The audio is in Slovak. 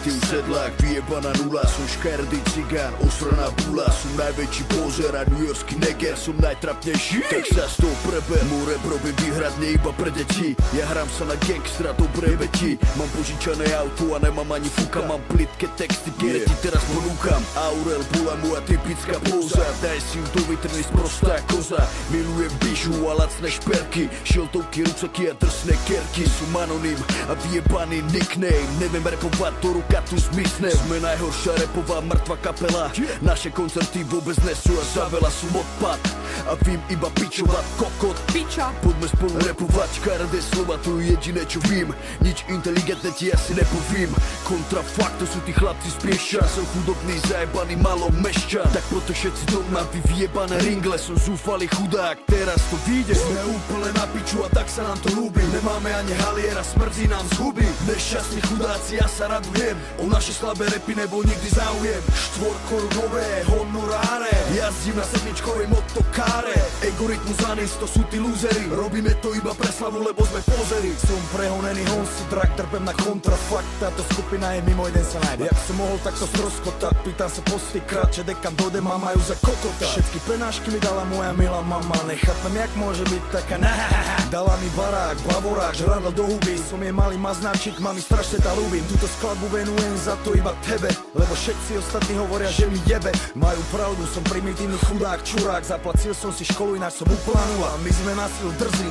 primitív sedlák, vyjebaná nula. Som škaredý cigán, osraná bula. Som najväčší pozer a newyorský neger. Som najtrapnejší, tak sa z toho preber. Môj rap robím výhradne iba pre deti. Ja hrám sa na gangstra, dobre veti. Mám požičané auto a nemám ani fuka. Mám plitké texty, ktoré ti teraz ponúkam. Aurel bola moja typická póza. Daj si ju do vitriny, sprostá koza. Milujem bižu a lacné šperky. Šiltovky, rucaky a drsné kerky. Som anonym a vyjebaný nickname. Neviem repovať, do ruka tu zmiznem. Sme najhoršia repová mŕtva kapela. Naše koncerty vôbec nesú a za veľa som odpad. A vím iba pičovať kokot. Piča. Poďme spolu repovať, škaredé slova, to je jediné čo vím. Nič inteligentné ti asi nepovím. Kontrafakt, to sú tí chlapci z Pieša. Som chudobný, zajebaný, malo mešťan. Tak preto všetci doma, vy vyjebané ringle. Som zúfalý chudák, teraz to vyjde. Sme úplne na piču a tak sa nám to ľúbi. Nemáme ani haliera, smrdí nám z huby. Nešťastní chudáci, ja sa radujem. O naše slabé repy nebol nikdy záujem. Štvorkorunové honoráre. Jazdím na sedmičkovej motokáre. Egoritmus anis, to sú tí lúzery. Robíme to iba pre slavu, lebo sme pozery. Som prehonený honsi, drak, trpem na kontrafakt. Táto skupina je mimo, jeden sa najba. Jak som mohol takto stroskotať, pýtam sa postýkrát, že dekan dode ma majú za kokota. Všetky penášky mi dala moja milá mama. Nechápem, jak môže byť taká Dala mi barák, bavorák, žradla do huby. Som jej malý maznáčik, mami strašne tá ľúbim. Túto skladbu venujem za to iba tebe, lebo všetci ostatní hovoria, že mi jebe. Majú pravdu, som primitívny chudák, čurák. Zaplatil som si školu, ináč som úplná nula. My sme na silu drzí,